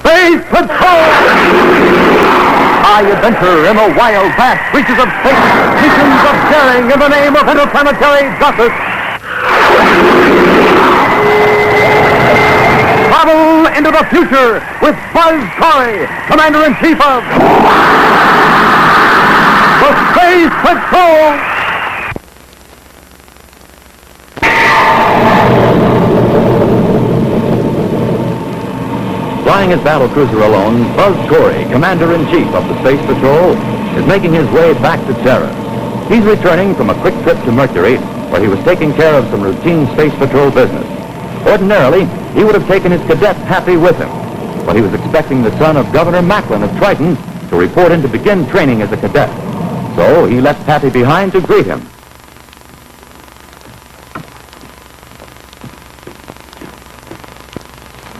Space Patrol! High adventure in the wild, vast reaches of space. Missions of daring in the name of interplanetary justice. Travel into the future with Buzz Corey, Commander-in-Chief of the Space Patrol. Flying his battle cruiser alone, Buzz Corey, Commander-in-Chief of the Space Patrol, is making his way back to Terra. He's returning from a quick trip to Mercury, where he was taking care of some routine Space Patrol business. Ordinarily, he would have taken his cadet Happy with him, but he was expecting the son of Governor Macklin of Triton to report in to begin training as a cadet. So he left Happy behind to greet him.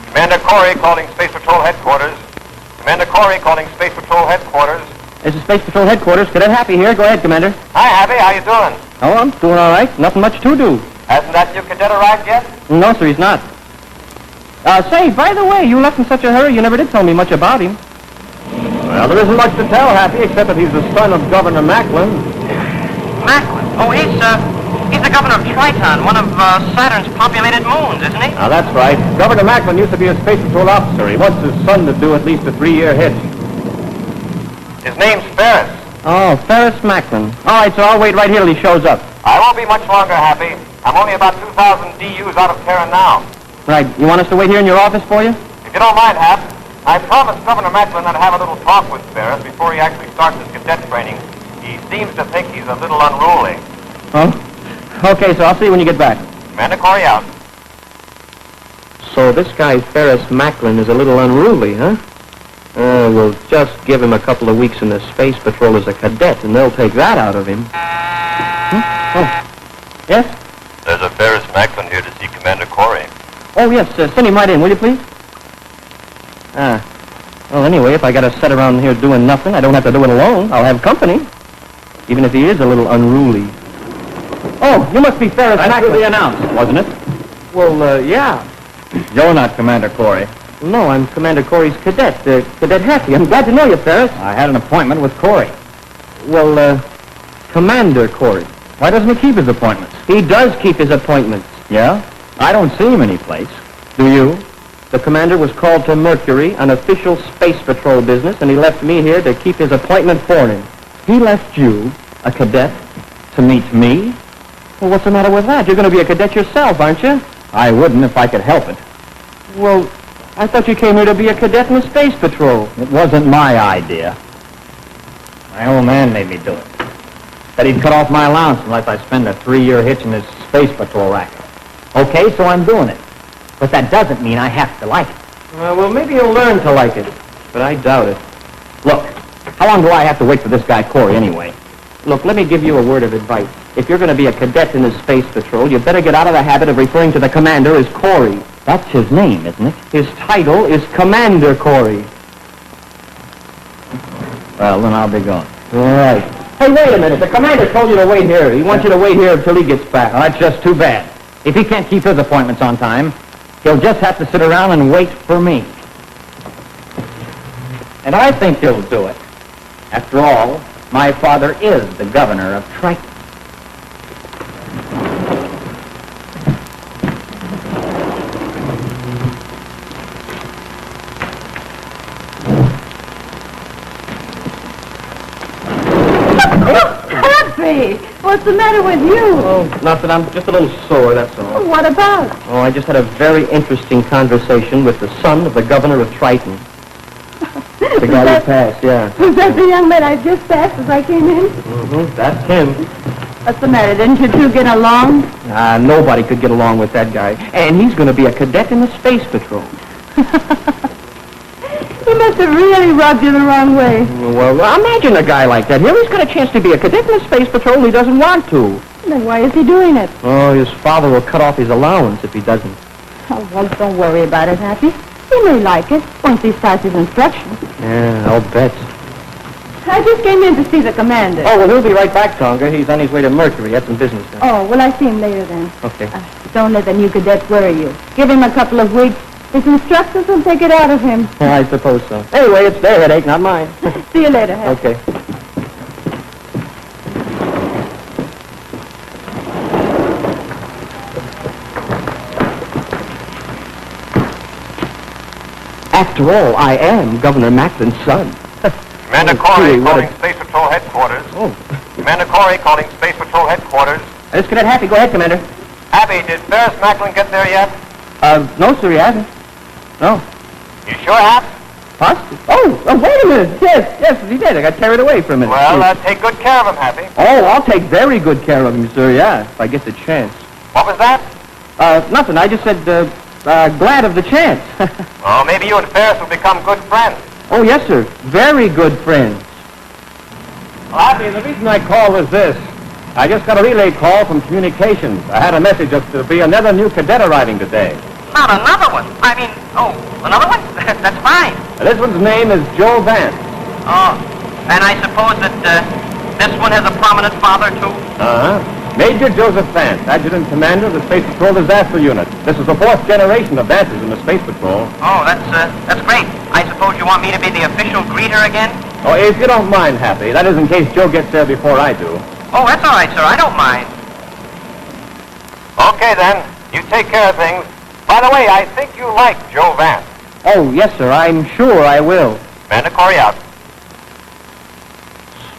Commander Corey calling Space Patrol headquarters. Commander Corey calling Space Patrol headquarters. This is Space Patrol headquarters. Cadet Happy here. Go ahead, Commander. Hi, Happy. How you doing? Oh, I'm doing all right. Nothing much to do. Hasn't that new cadet arrived yet? No, sir, he's not. Say, by the way, you left in such a hurry, you never did tell me much about him. Well, there isn't much to tell, Happy, except that he's the son of Governor Macklin. Macklin? Oh, he's the governor of Triton, one of Saturn's populated moons, isn't he? Now, that's right. Governor Macklin used to be a Space Patrol officer. He wants his son to do at least a 3-year hitch. His name's Ferris. Oh, Ferris Macklin. All right, so I'll wait right here till he shows up. I won't be much longer, Happy. I'm only about 2,000 DUs out of Terra now. Right. You want us to wait here in your office for you? If you don't mind, Hap, I promised Governor Macklin I'd have a little talk with Ferris before he actually starts his cadet training. He seems to think he's a little unruly. Oh? Okay, so I'll see you when you get back. Commander Corey out. So this guy Ferris Macklin is a little unruly, huh? We'll just give him a couple of weeks in the Space Patrol as a cadet, and they'll take that out of him. Oh. Yes? There's a Ferris Macklin here to see Commander Corey. Oh, yes. Send him right in, will you, please? Well, anyway, if I got to sit around here doing nothing, I don't have to do it alone. I'll have company, even if he is a little unruly. Oh, you must be Ferris Macklin. That's the announcement, wasn't it? Well, yeah. You're not Commander Corey. No, I'm Commander Corey's cadet, Cadet Happy. I'm glad to know you, Ferris. I had an appointment with Corey. Well, Commander Corey. Why doesn't he keep his appointments? He does keep his appointments. Yeah? I don't see him anyplace. Do you? The commander was called to Mercury on official Space Patrol business, and he left me here to keep his appointment for him. He left you, a cadet, to meet me? Well, what's the matter with that? You're going to be a cadet yourself, aren't you? I wouldn't if I could help it. Well, I thought you came here to be a cadet in the Space Patrol. It wasn't my idea. My old man made me do it. Said he'd cut off my allowance unless I spend a 3-year hitch in this Space Patrol racket. Okay, so I'm doing it. But that doesn't mean I have to like it. Well, maybe you'll learn to like it, but I doubt it. Look, how long do I have to wait for this guy Corey anyway? Look, let me give you a word of advice. If you're going to be a cadet in the Space Patrol, you better get out of the habit of referring to the commander as Corey. That's his name, isn't it? His title is Commander Corey. Well, then I'll be going. All right. Hey, wait a minute. The commander told you to wait here. He wants you to wait here until he gets back. Well, that's just too bad. If he can't keep his appointments on time, he'll just have to sit around and wait for me. And I think he'll do it. After all, my father is the governor of Triton. Happy! What's the matter with you? Oh, nothing. I'm just a little sore, that's all. What about? Oh, I just had a very interesting conversation with the son of the governor of Triton. The guy you passed, yeah. Was that the young man I just passed as I came in? Mm-hmm, that's him. What's the matter? Didn't you two get along? Nobody could get along with that guy. And he's going to be a cadet in the Space Patrol. He must have really rubbed you the wrong way. Well, imagine a guy like that. Here he's got a chance to be a cadet in the Space Patrol and he doesn't want to. Then why is he doing it? Oh, his father will cut off his allowance if he doesn't. Oh, well, don't worry about it, Happy. He may like it once he starts his instructions. Yeah, I'll bet. I just came in to see the commander. Oh, well, he'll be right back, Tonga. He's on his way to Mercury. Had some business done. Oh, well, I see him later then. Okay. Don't let the new cadet worry you. Give him a couple of weeks, His instructors will take it out of him. I suppose so. Anyway, it's their headache, not mine. See you later, Happy. Okay. After all, I am Governor Macklin's son. Commander Corey calling Space Patrol headquarters. Oh. Commander Corey calling Space Patrol headquarters. This Cadet Happy. Go ahead, Commander. Abby, did Ferris Macklin get there yet? No, sir, he hasn't. No. You sure, Hap? Possibly. Oh, wait a minute. Yes, he did. I got carried away for a minute. Well, take good care of him, Happy. Oh, I'll take very good care of him, sir, yeah, if I get the chance. What was that? Nothing. I just said, glad of the chance. Oh, maybe you and Ferris will become good friends. Oh, yes, sir. Very good friends. Happy, the reason I called was this. I just got a relay call from communications. I had a message that there'll be another new cadet arriving today. Not another one. I mean, another one? That's fine. This one's name is Joe Vance. Oh, and I suppose that this one has a prominent father, too? Uh-huh. Major Joseph Vance, Adjutant Commander of the Space Patrol Disaster Unit. This is the 4th generation of Vances in the Space Patrol. Oh, that's great. I suppose you want me to be the official greeter again? Oh, if you don't mind, Happy. That is in case Joe gets there before I do. Oh, that's all right, sir. I don't mind. Okay, then. You take care of things. By the way, I think you like Joe Vance. Oh, yes, sir. I'm sure I will. Commander Corey out.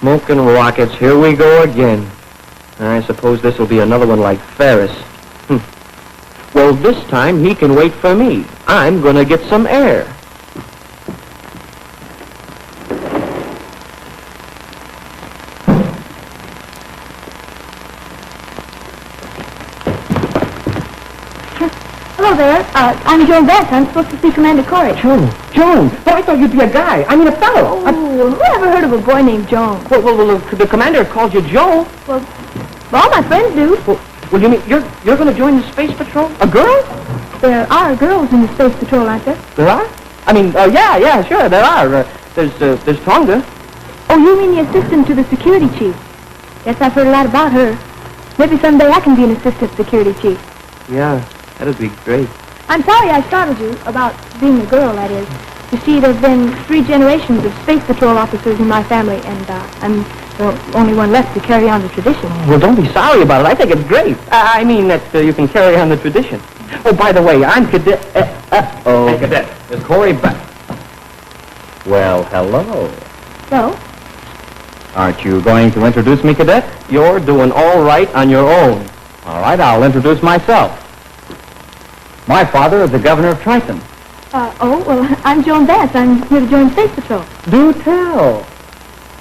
Smoking rockets. Here we go again. I suppose this will be another one like Ferris. Well, this time he can wait for me. I'm going to get some air. Hello there. I'm Joan Vance. I'm supposed to see Commander Corey. Joan! Oh, I thought you'd be a guy. I mean a fellow. Oh, who ever heard of a boy named Joan? Well, the commander called you Joe. Well, all my friends do. Well, you mean you're going to join the Space Patrol? A girl? There are girls in the Space Patrol, aren't there? There are? I mean, yeah, sure, there are. There's Tonga. Oh, you mean the assistant to the security chief? Yes, I've heard a lot about her. Maybe someday I can be an assistant security chief. Yeah, that'd be great. I'm sorry I startled you about being a girl, that is. You see, there have been 3 generations of Space Patrol officers in my family, and I'm the only one left to carry on the tradition. Well, don't be sorry about it. I think it's great. I mean that you can carry on the tradition. Oh, by the way, I'm Cadet... Hey, Cadet, is Corey back? Well, hello. So? Aren't you going to introduce me, Cadet? You're doing all right on your own. All right, I'll introduce myself. My father is the governor of Triton. Well, I'm Joan Vance. I'm here to join Space Patrol. Do tell.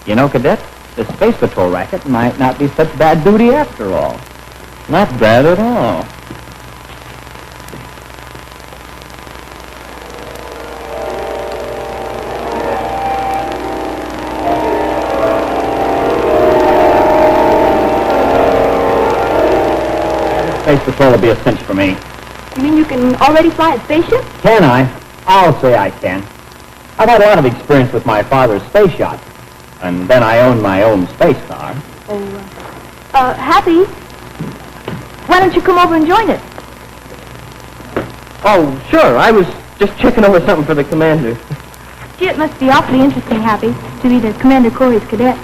You know, Cadet, the Space Patrol racket might not be such bad duty after all. Not bad at all. Space Patrol will be a cinch for me. You mean you can already fly a spaceship? Can I? I'll say I can. I've had a lot of experience with my father's space yacht. And then I own my own space car. Happy, why don't you come over and join us? Oh, sure. I was just checking over something for the commander. Gee, it must be awfully interesting, Happy, to be the Commander Corey's cadet.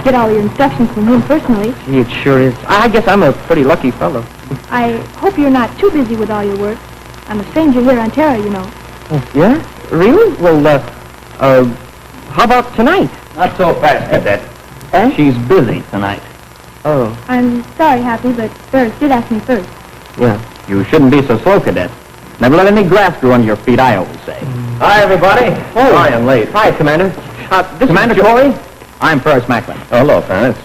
Get all your instructions from him personally. Gee, it sure is. I guess I'm a pretty lucky fellow. I hope you're not too busy with all your work. I'm a stranger here on Terra, you know. Oh, yeah? Really? Well, how about tonight? Not so fast, Cadet. Eh? She's busy tonight. Oh, I'm sorry, Happy, but Ferris did ask me first. yeah. You shouldn't be so slow, Cadet. Never let any grass grow under your feet, I always say. Hi, everybody. Oh. Sorry I'm late. Hi, Commander. This Commander is Corey? I'm Ferris Macklin. Hello, Ferris.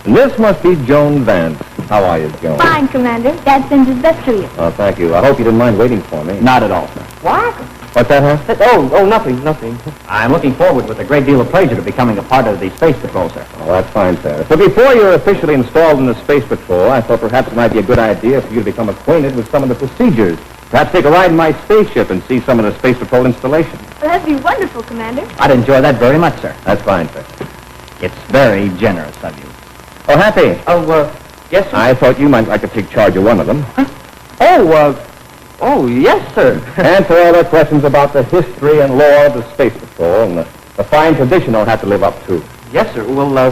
And this must be Joan Vance. How are you, Joan? Fine, Commander. Dad sends his best to you. Oh, thank you. I hope you didn't mind waiting for me. Not at all, sir. What? What's that, huh? Oh, nothing. I'm looking forward with a great deal of pleasure to becoming a part of the Space Patrol, sir. Oh, that's fine, sir. But before you're officially installed in the Space Patrol, I thought perhaps it might be a good idea for you to become acquainted with some of the procedures. Perhaps take a ride in my spaceship and see some of the Space Patrol installations. Well, that'd be wonderful, Commander. I'd enjoy that very much, sir. That's fine, sir. It's very generous of you. Oh, Happy. Yes, sir? I thought you might like to take charge of one of them. Oh, Oh, yes, sir. Answer all their questions about the history and lore of the Space Patrol and the fine tradition they'll have to live up to. Yes, sir. Well,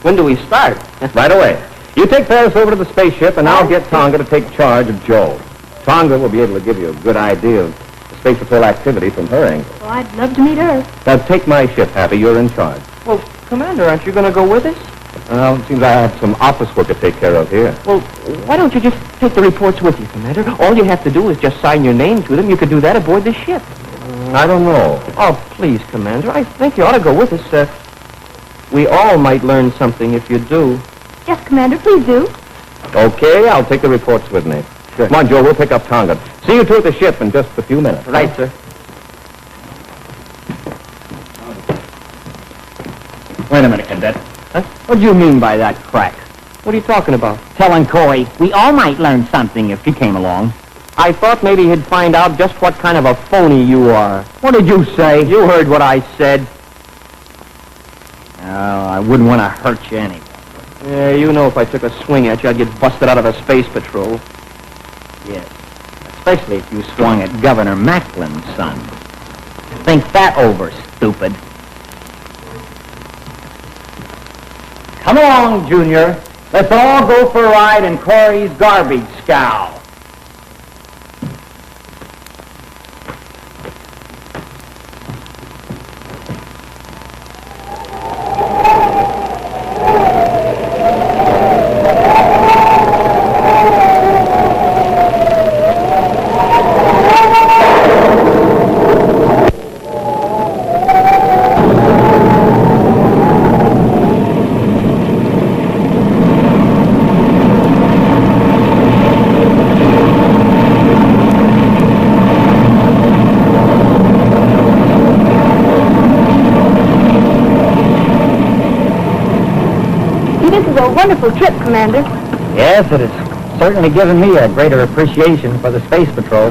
when do we start? Right away. You take Ferris over to the spaceship, and I'll get Tonga to take charge of Joe. Tonga will be able to give you a good idea of the Space Patrol activity from her angle. Oh, I'd love to meet her. Now, take my ship, Happy. You're in charge. Well, Commander, aren't you going to go with us? Well, it seems I have some office work to take care of here. Well, why don't you just take the reports with you, Commander? All you have to do is just sign your name to them. You could do that aboard the ship. I don't know. Oh, please, Commander. I think you ought to go with us. We all might learn something if you do. Yes, Commander, please do. Okay, I'll take the reports with me. Sure. Come on, Joe, we'll pick up Tonga. See you two at the ship in just a few minutes. Right, sir. Wait a minute, Cadet. Huh? What do you mean by that crack? What are you talking about? Telling Corey we all might learn something if she came along. I thought maybe he'd find out just what kind of a phony you are. What did you say? You heard what I said. Oh, I wouldn't want to hurt you anyway. Yeah, you know if I took a swing at you, I'd get busted out of the Space Patrol. Yes. Especially if you swung at Governor Macklin's son. Think that over, stupid. Come along, Junior. Let's all go for a ride in Corey's garbage scow. Wonderful trip, Commander. Yes, it has certainly given me a greater appreciation for the Space Patrol.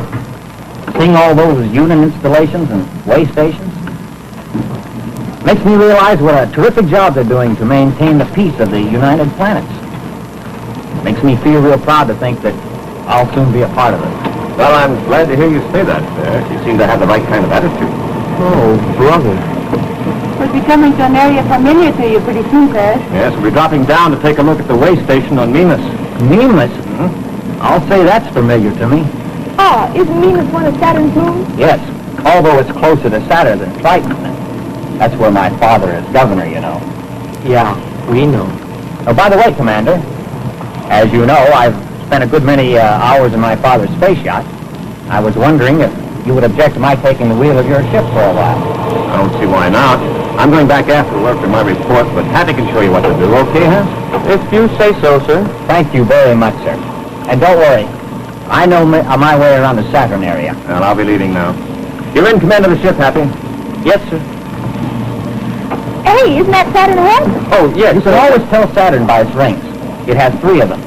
Seeing all those unit installations and way stations makes me realize what a terrific job they're doing to maintain the peace of the United Planets. Makes me feel real proud to think that I'll soon be a part of it. Well, I'm glad to hear you say that, Ferris. You seem to have the right kind of attitude. Oh, brother. We'll be coming to an area familiar to you pretty soon, Ferris. Yes, we'll be dropping down to take a look at the way station on Mimas. Mimas? I'll say that's familiar to me. Ah, isn't Mimas one of Saturn's moons? Yes, although it's closer to Saturn than Triton. That's where my father is governor, you know. Yeah, we know. Oh, by the way, Commander, as you know, I've spent a good many hours in my father's space yacht. I was wondering if you would object to my taking the wheel of your ship for a while. I don't see why not. I'm going back after work for my report, but Happy can show you what to do, okay, huh? If you say so, sir. Thank you very much, sir. And don't worry, I know my way around the Saturn area. Well, I'll be leaving now. You're in command of the ship, Happy? Yes, sir. Hey, isn't that Saturn ahead? Oh, yes. You can always tell Saturn by its rings. It has 3 of them.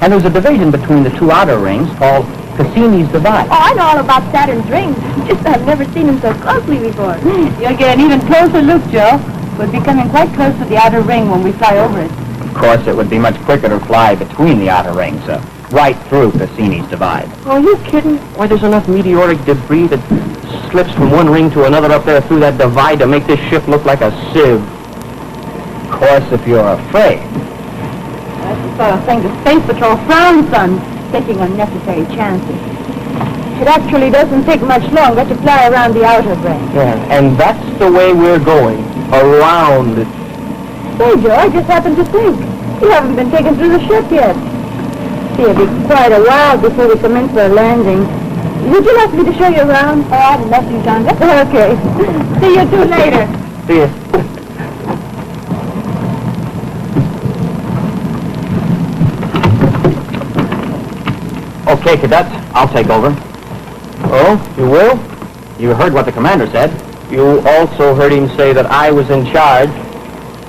And there's a division between the 2 outer rings called Cassini's Divide. Oh, I know all about Saturn's rings. Just I've never seen them so closely before. You'll get an even closer look, Joe. We'll be coming quite close to the outer ring when we fly over it. Of course, it would be much quicker to fly between the outer rings, right through Cassini's Divide. Oh, are you kidding? Why, there's enough meteoric debris that slips from one ring to another up there through that divide to make this ship look like a sieve. Of course, if you're afraid. That's the sort of thing the Space Patrol frowns on, taking unnecessary chances. It actually doesn't take much longer to fly around the outer ring. Yeah, and that's the way we're going, around it. Say, Joe, I just happened to think. You haven't been taken through the ship yet. See, it'll be quite a while before we commence our landing. Would you like me to show you around? Oh, I'd love to, John. Okay. See you two later. See ya. Okay, cadets, I'll take over. Oh, you will? You heard what the commander said. You also heard him say that I was in charge.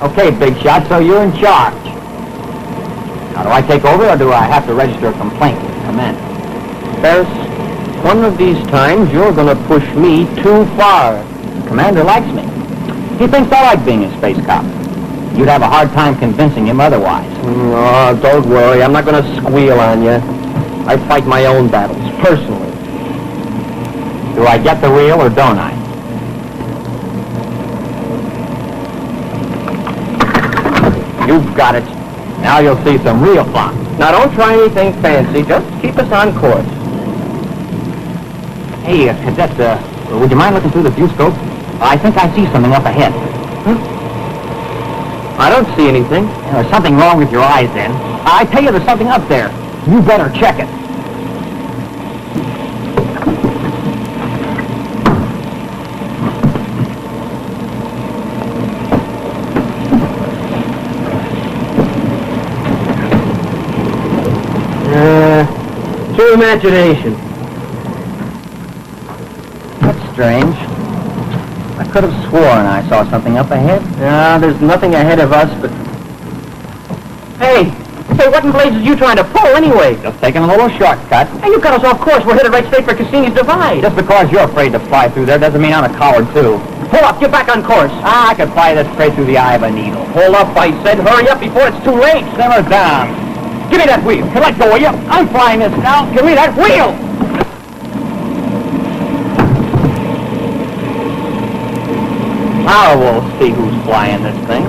Okay, big shot, so you're in charge. Now, do I take over, or do I have to register a complaint with the commander? Ferris, one of these times you're going to push me too far. The commander likes me. He thinks I like being a space cop. You'd have a hard time convincing him otherwise. Oh, don't worry. I'm not going to squeal on you. I fight my own battles, personally. Do I get the wheel or don't I? You've got it. Now you'll see some real fun. Now, don't try anything fancy. Just keep us on course. Hey, Cadet, would you mind looking through the viewscope? I think I see something up ahead. I don't see anything. There's something wrong with your eyes, then. I tell you, there's something up there. You better check it. True imagination. That's strange. I could have sworn I saw something up ahead. There's nothing ahead of us, but... Hey, what in blazes are you trying to pull anyway? Just taking a little shortcut. Hey, you got us off course. We're headed right straight for Cassini's Divide. Just because you're afraid to fly through there doesn't mean I'm a coward, too. Pull up, get back on course. I could fly this straight through the eye of a needle. Pull up, I said. Hurry up before it's too late. Simmer down. Give me that wheel. Let go of you. I'm flying this now. Give me that wheel. Now we'll see who's flying this thing.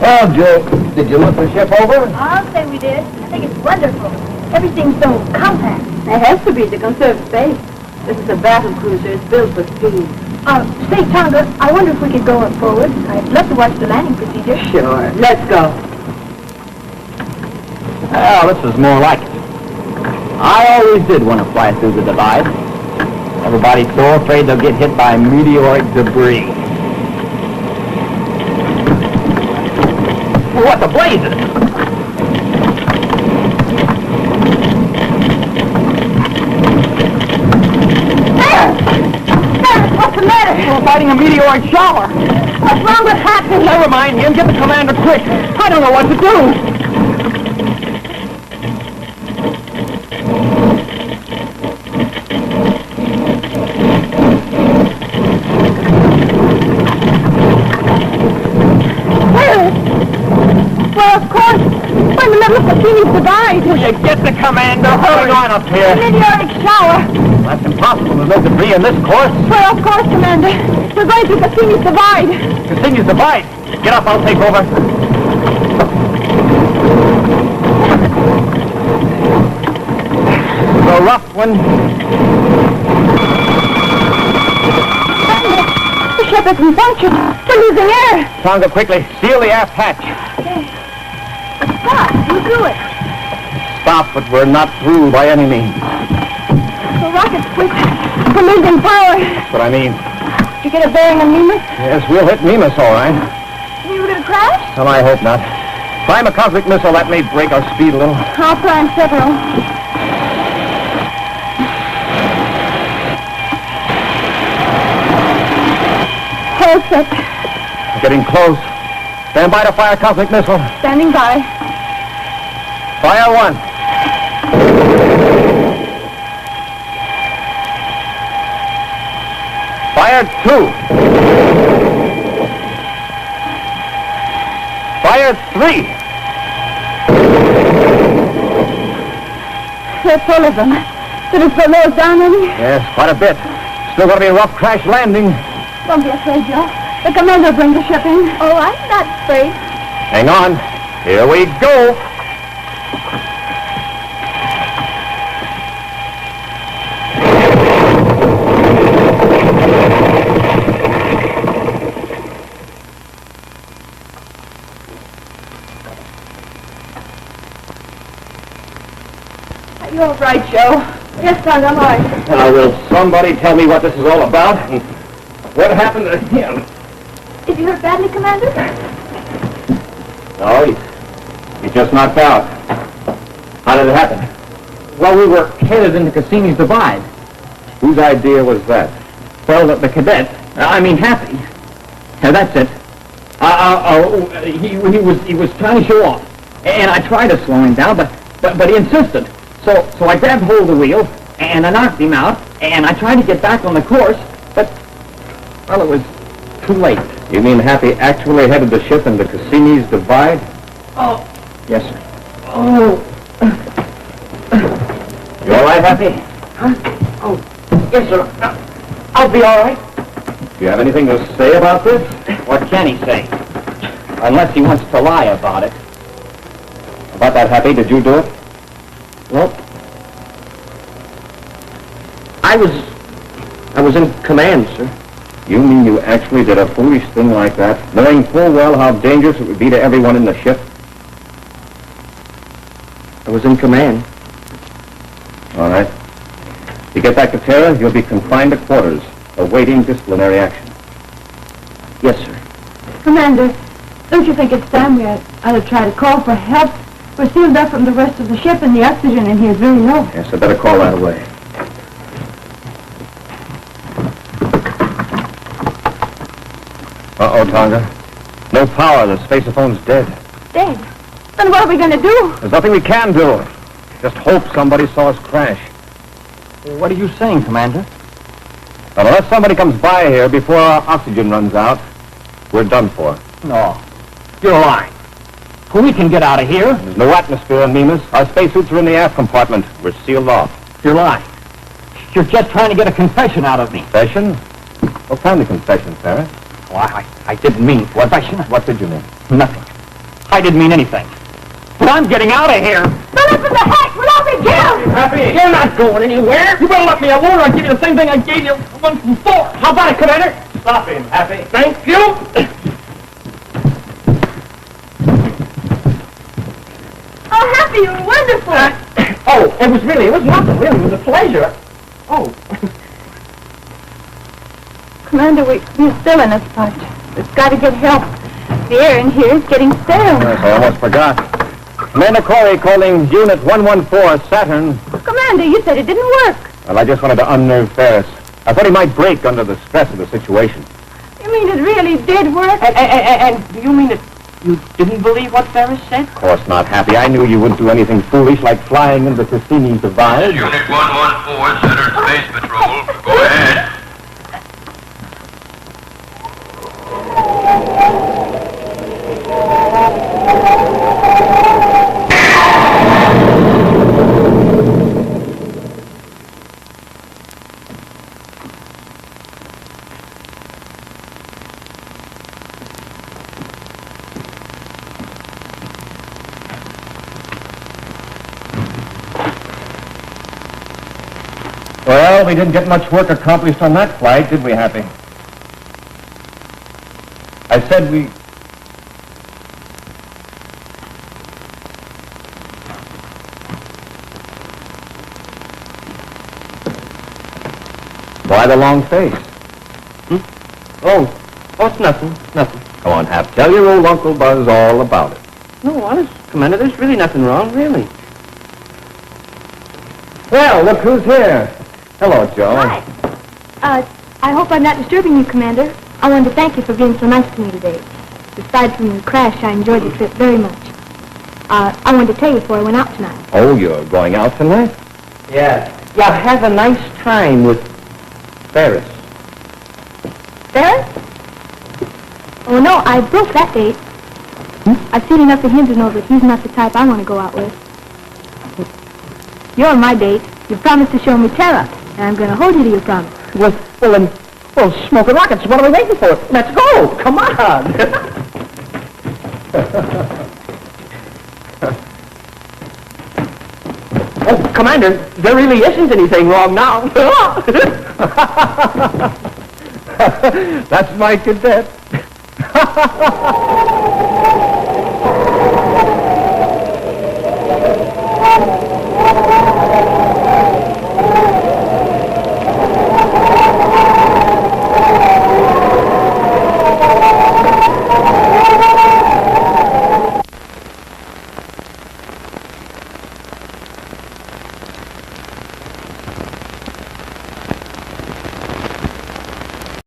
Well, Joe, did you look the ship over? I'll say we did. I think it's wonderful. Everything's so compact. It has to be to conserve space. This is a battle cruiser. It's built for speed. Say, Tonga, I wonder if we could go forward. I'd love to watch the landing procedure. Sure. Let's go. Well, this is more like it. I always did want to fly through the divide. Everybody's so afraid they'll get hit by meteoric debris. What the blazes? What's the matter? We're fighting a meteoric shower. What's wrong with Happy? Never mind him. Get the commander quick. I don't know what to do. Well, of course. We're in the middle of Cassini's Divide. Will you get the commander? Hurry on up here. Meteoric shower. That's impossible. There's no debris in this course. Well, of course, Commander. We're going through Cassini's Divide. Cassini's Divide. Get up. I'll take over. The rough one. The ship isn't functioning. We're losing air. Tonga, quickly. Seal the aft hatch. Stop. We'll do it. Stop, but we're not through by any means. The rocket's quick. We're losing power. That's what I mean. Did you get a bearing on Mimas? Yes, we'll hit Mimas, all right. We were going to crash? Well, I hope not. Prime a cosmic missile. That may break our speed a little. I'll prime several. Hold set. Getting close. Stand by to fire cosmic missile. Standing by. Fire one. Fire two. Fire three. They're full of them. Did it slow us down any? Yes, quite a bit. Still going to be a rough crash landing. Don't be afraid, Joe. The commander will bring the ship in. Oh, I'm not afraid. Hang on. Here we go. Are you all right, Joe? Yes, son, I'm all right. Now, will somebody tell me what this is all about? And what happened to him? Is he hurt badly, Commander? No, he's just knocked out. How did it happen? Well, we were headed into Cassini's Divide. Whose idea was that? Well, the cadet. Happy. That's it. He was trying to show off, and I tried to slow him down, but he insisted. So I grabbed hold of the wheel, and I knocked him out, and I tried to get back on the course, but, well, it was too late. You mean Happy actually headed the ship into Cassini's Divide? Oh. Yes, sir. Oh. all right, Happy? Huh? Oh, yes, sir. I'll be all right. Do you have anything to say about this? What can he say? Unless he wants to lie about it. About that, Happy, did you do it? Well, I was in command, sir. You mean you actually did a foolish thing like that, knowing full well how dangerous it would be to everyone in the ship? I was in command. All right. You get back to Terra, you'll be confined to quarters, awaiting disciplinary action. Yes, sir. Commander, don't you think it's time we ought to try to call for help? We're sealed up from the rest of the ship, and the oxygen in here is very low. Yes, I better call that away. Uh-oh, Tonga. No power. The spacephone's dead. Dead? Then what are we going to do? There's nothing we can do. Just hope somebody saw us crash. What are you saying, Commander? Well, unless somebody comes by here before our oxygen runs out, we're done for. No. You're lying. We can get out of here. There's no atmosphere in Mimas. Our spacesuits are in the aft compartment. We're sealed off. You're lying. You're just trying to get a confession out of me. Confession? What kind of confession, Ferris? Well, I didn't mean confession. What did you mean? Nothing. I didn't mean anything. But I'm getting out of here. Let us in the hatch! We'll all be killed! Happy, you're not going anywhere. You better let me alone or I'll give you the same thing I gave you once before. How about it, Commander? Stop him, Happy. Thank you. Oh, Happy, you're wonderful! It was nothing, really. It was a pleasure. Oh. Commander, we're still in a spot. We've got to get help. The air in here is getting stale. Yes, I almost forgot. Commander Corey calling Unit 114 Saturn. Commander, you said it didn't work. Well, I just wanted to unnerve Ferris. I thought he might break under the stress of the situation. You mean it really did work? And do you mean that you didn't believe what Ferris said? Of course not, Happy. I knew you wouldn't do anything foolish like flying into Cassini's Divide. Unit 114, Saturn Space Patrol. Go ahead. Well, we didn't get much work accomplished on that flight, did we, Happy? I said we... Why the long face? Oh, it's nothing. Nothing. Come on, Hap. Tell your old Uncle Buzz all about it. No, honest, Commander, there's really nothing wrong, really. Well, look who's here. Hello, Joe. Hi. I hope I'm not disturbing you, Commander. I wanted to thank you for being so nice to me today. Aside from the crash, I enjoyed the trip very much. I wanted to tell you before I went out tonight. Oh, you're going out tonight? Yeah, have a nice time with Ferris. Ferris? Oh, no, I broke that date. I've seen enough of him to know that he's not the type I want to go out with. You're my date. You promised to show me Terra, and I'm going to hold you to your promise. Well, smoking rockets. What are we waiting for? Let's go. Come on. Oh, Commander, there really isn't anything wrong now. That's my cadet.